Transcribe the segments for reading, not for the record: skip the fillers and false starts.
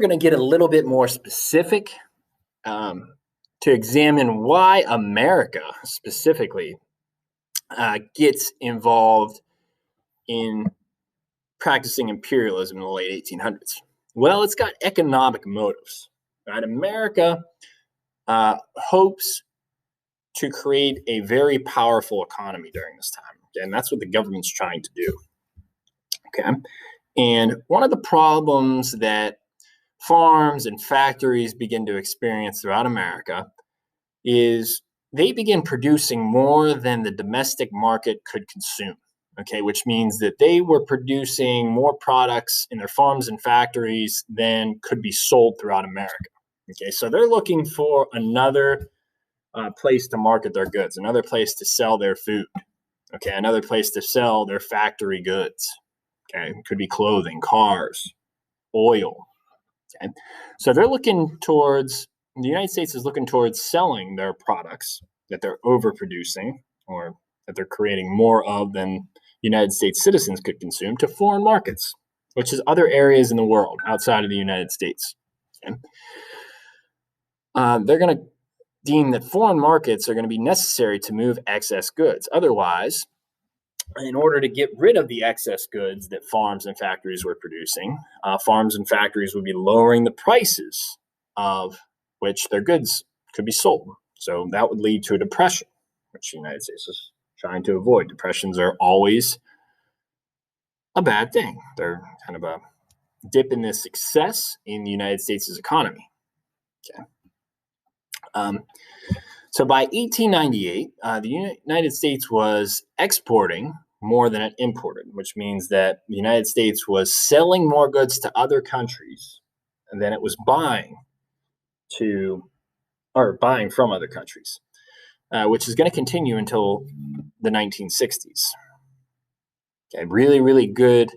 going to get a little bit more specific to examine why America specifically gets involved in practicing imperialism in the late 1800s. Well, it's got economic motives. Right? America hopes to create a very powerful economy during this time. Okay? And that's what the government's trying to do. Okay. And one of the problems that farms and factories begin to experience throughout America is they begin producing more than the domestic market could consume. Okay, which means that they were producing more products in their farms and factories than could be sold throughout America. Okay, so they're looking for another place to market their goods, another place to sell their food. Okay, another place to sell their factory goods. Okay, it could be clothing, cars, oil. Okay, so they're looking towards, the United States is looking towards selling their products that they're overproducing or that they're creating more of than United States citizens could consume to foreign markets, which is other areas in the world outside of the United States. Okay? They're going to deem that foreign markets are going to be necessary to move excess goods. Otherwise, in order to get rid of the excess goods that farms and factories were producing, farms and factories would be lowering the prices of which their goods could be sold. So that would lead to a depression, which the United States is trying to avoid. Depressions are always a bad thing. They're kind of a dip in the success in the United States' economy. Okay. So by 1898, the United States was exporting more than it imported, which means that the United States was selling more goods to other countries than it was buying from other countries, which is going to continue until the 1960s. Okay, really, really good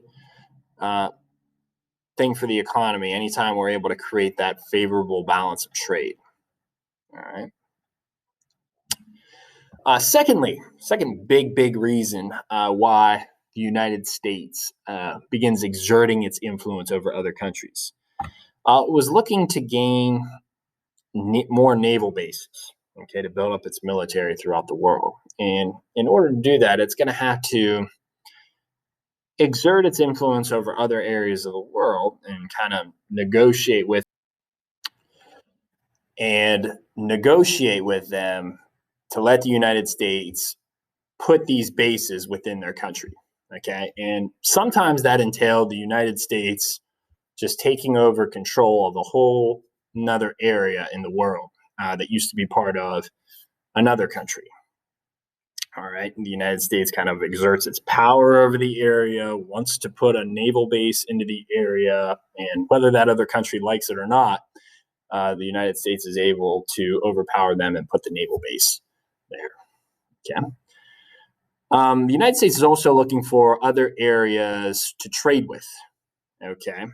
thing for the economy anytime we're able to create that favorable balance of trade. All right. Second big reason why the United States begins exerting its influence over other countries was looking to gain more naval bases, okay, to build up its military throughout the world. And in order to do that, it's going to have to exert its influence over other areas of the world and kind of negotiate with them to let the United States put these bases within their country. Okay. And sometimes that entailed the United States just taking over control of a whole another area in the world that used to be part of another country. All right. And the United States kind of exerts its power over the area, wants to put a naval base into the area, and whether that other country likes it or not, the United States is able to overpower them and put the naval base there. Okay. The United States is also looking for other areas to trade with, okay,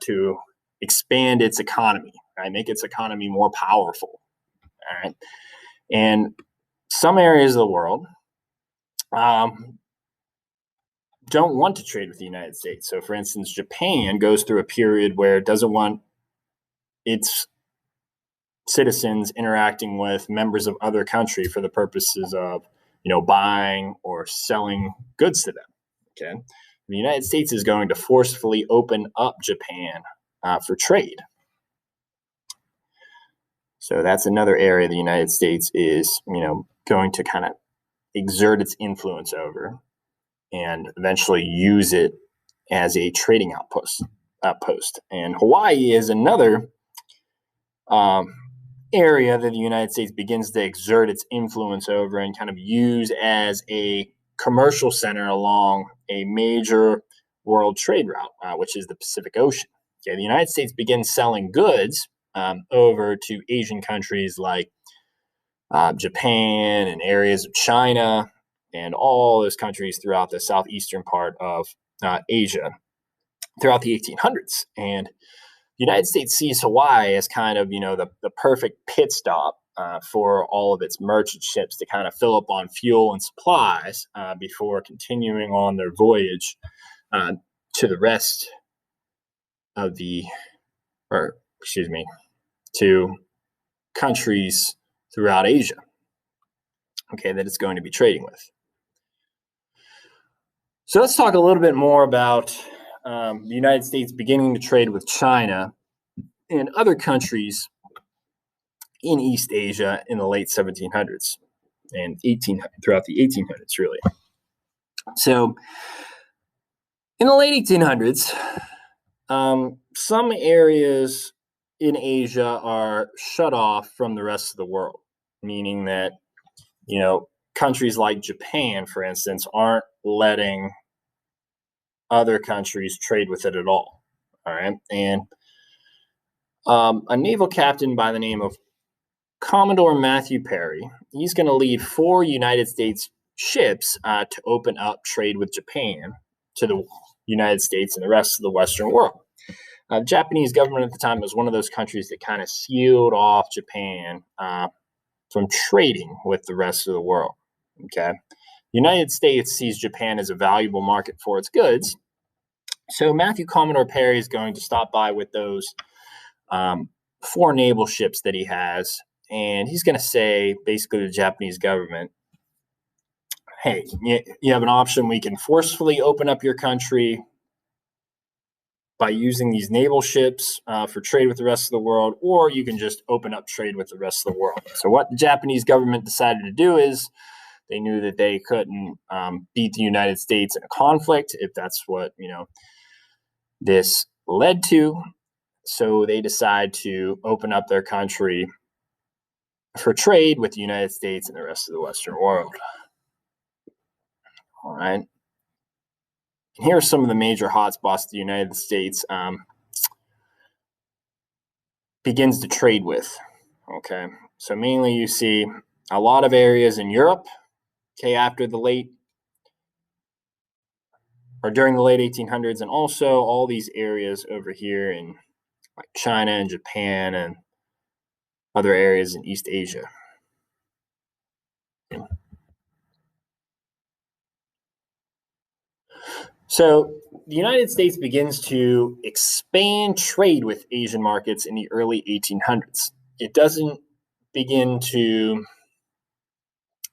to expand its economy, right? Make its economy more powerful. All right. And some areas of the world don't want to trade with the United States. So, for instance, Japan goes through a period where it doesn't want its citizens interacting with members of other country for the purposes of, buying or selling goods to them. Okay, the United States is going to forcefully open up Japan for trade. So that's another area the United States is, going to kind of exert its influence over and eventually use it as a trading outpost. And Hawaii is another area that the United States begins to exert its influence over and kind of use as a commercial center along a major world trade route, which is the Pacific Ocean. Okay, the United States begins selling goods over to Asian countries like Japan and areas of China and all those countries throughout the southeastern part of Asia throughout the 1800s. And the United States sees Hawaii as kind of, the perfect pit stop for all of its merchant ships to kind of fill up on fuel and supplies before continuing on their voyage to the rest of the or excuse me, to countries throughout Asia, okay, that it's going to be trading with. So let's talk a little bit more about the United States beginning to trade with China and other countries in East Asia in the late 1700s and throughout the 1800s, really. So in the late 1800s, some areas in Asia are shut off from the rest of the world, meaning that, countries like Japan, for instance, aren't letting other countries trade with it at all. All right. And a naval captain by the name of Commodore Matthew Perry, he's going to lead 4 United States ships to open up trade with Japan to the United States and the rest of the Western world. The Japanese government at the time was one of those countries that kind of sealed off Japan from trading with the rest of the world. Okay. The United States sees Japan as a valuable market for its goods. So Matthew Commodore Perry is going to stop by with those 4 naval ships that he has, and he's going to say basically to the Japanese government, hey, you have an option. We can forcefully open up your country by using these naval ships for trade with the rest of the world, or you can just open up trade with the rest of the world. So what the Japanese government decided to do is they knew that they couldn't beat the United States in a conflict, if that's what, this led to. So they decide to open up their country for trade with the United States and the rest of the Western world. All right. And here are some of the major hotspots the United States begins to trade with. Okay. So mainly you see a lot of areas in Europe, okay, during the late 1800s, and also all these areas over here in like China and Japan and other areas in East Asia. So the United States begins to expand trade with Asian markets in the early 1800s. It doesn't begin to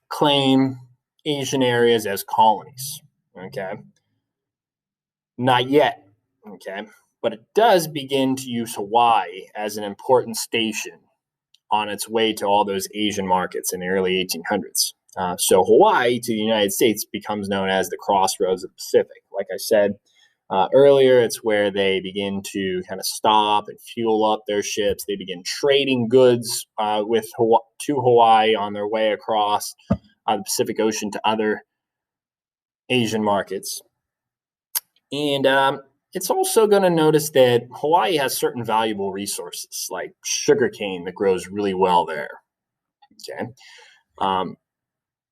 claim Asian areas as colonies, okay? Not yet, okay? But it does begin to use Hawaii as an important station on its way to all those Asian markets in the early 1800s. So Hawaii to the United States becomes known as the crossroads of the Pacific. Like I said earlier, it's where they begin to kind of stop and fuel up their ships. They begin trading goods to Hawaii on their way across the Pacific Ocean to other Asian markets. And it's also going to notice that Hawaii has certain valuable resources like sugarcane that grows really well there. Okay.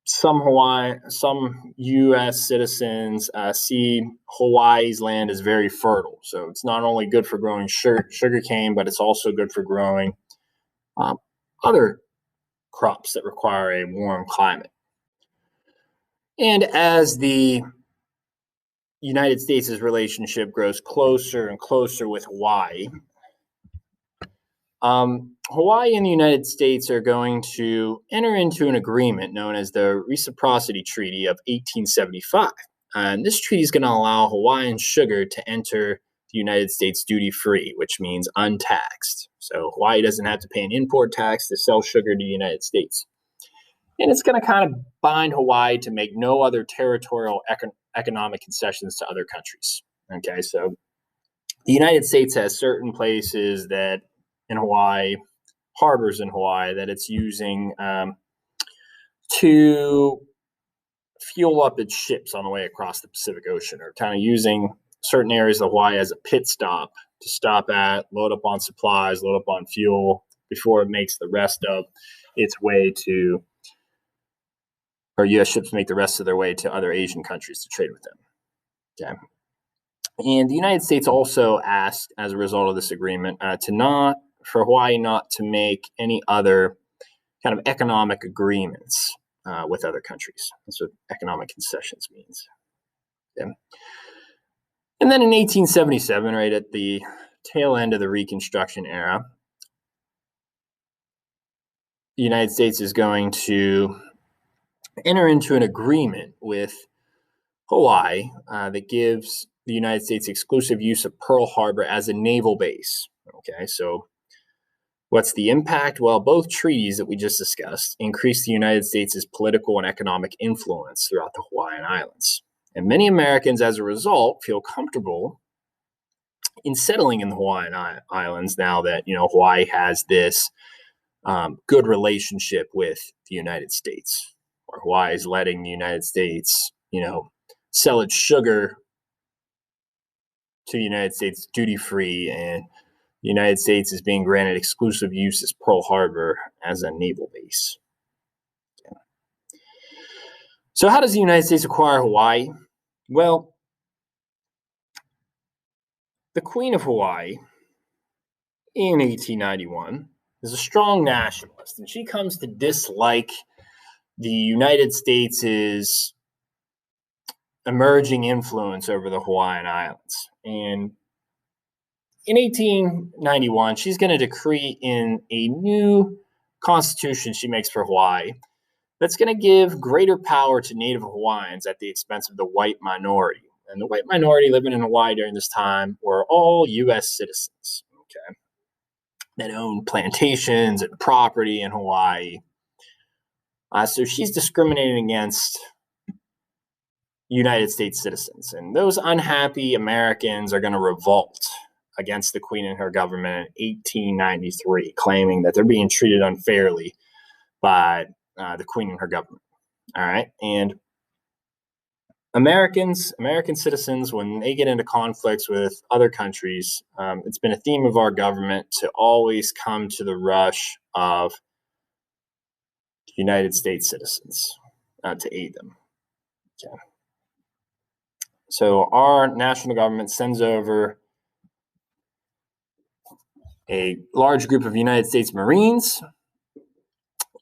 Some U.S. citizens see Hawaii's land as very fertile. So it's not only good for growing sugarcane, but it's also good for growing other crops that require a warm climate. And as the United States' relationship grows closer and closer with Hawaii, Hawaii and the United States are going to enter into an agreement known as the Reciprocity Treaty of 1875. And this treaty is going to allow Hawaiian sugar to enter the United States duty-free, which means untaxed. So Hawaii doesn't have to pay an import tax to sell sugar to the United States. And it's going to kind of bind Hawaii to make no other territorial economic concessions to other countries. Okay, so the United States has certain places that in Hawaii, harbors in Hawaii, that it's using to fuel up its ships on the way across the Pacific Ocean, or kind of using certain areas of Hawaii as a pit stop to stop at, load up on supplies, load up on fuel before it makes the rest of its way to, or U.S. ships make the rest of their way to other Asian countries to trade with them. Okay. And the United States also asked, as a result of this agreement, for Hawaii not to make any other kind of economic agreements with other countries. That's what economic concessions means. Okay. And then in 1877, right at the tail end of the Reconstruction era, the United States is going to enter into an agreement with Hawaii that gives the United States exclusive use of Pearl Harbor as a naval base. Okay, so what's the impact? Well, both treaties that we just discussed increase the United States' political and economic influence throughout the Hawaiian Islands. And many Americans, as a result, feel comfortable in settling in the Hawaiian Islands now that, Hawaii has this good relationship with the United States, or Hawaii is letting the United States, sell its sugar to the United States duty free, and the United States is being granted exclusive use as Pearl Harbor as a naval base. Okay. So how does the United States acquire Hawaii? Well, the Queen of Hawaii in 1891 is a strong nationalist, and she comes to dislike the United States' emerging influence over the Hawaiian Islands. And in 1891, she's going to decree in a new constitution she makes for Hawaii that's going to give greater power to Native Hawaiians at the expense of the white minority. And the white minority living in Hawaii during this time were all U.S. citizens, okay, that owned plantations and property in Hawaii. So she's discriminating against United States citizens. And those unhappy Americans are going to revolt against the Queen and her government in 1893, claiming that they're being treated unfairly by the Queen and her government. All right. And American citizens, when they get into conflicts with other countries, it's been a theme of our government to always come to the rush of United States citizens to aid them. Okay. So our national government sends over a large group of United States Marines,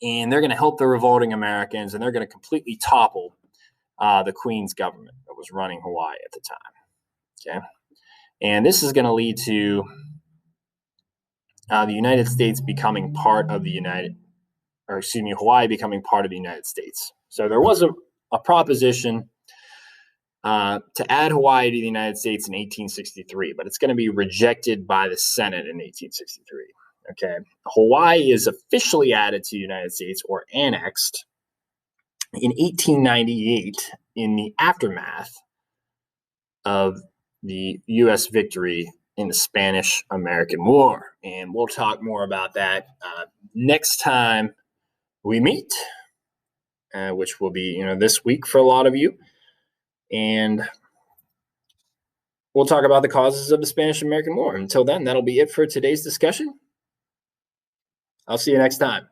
and they're going to help the revolting Americans, and they're going to completely topple the Queen's government that was running Hawaii at the time. Okay, and this is going to lead to the United States becoming part of Hawaii becoming part of the United States. So there was a proposition to add Hawaii to the United States in 1863, but it's going to be rejected by the Senate in 1863. Okay, Hawaii is officially added to the United States or annexed in 1898 in the aftermath of the U.S. victory in the Spanish-American War. And we'll talk more about that next time we meet, which will be this week for a lot of you. And we'll talk about the causes of the Spanish-American War. Until then, that'll be it for today's discussion. I'll see you next time.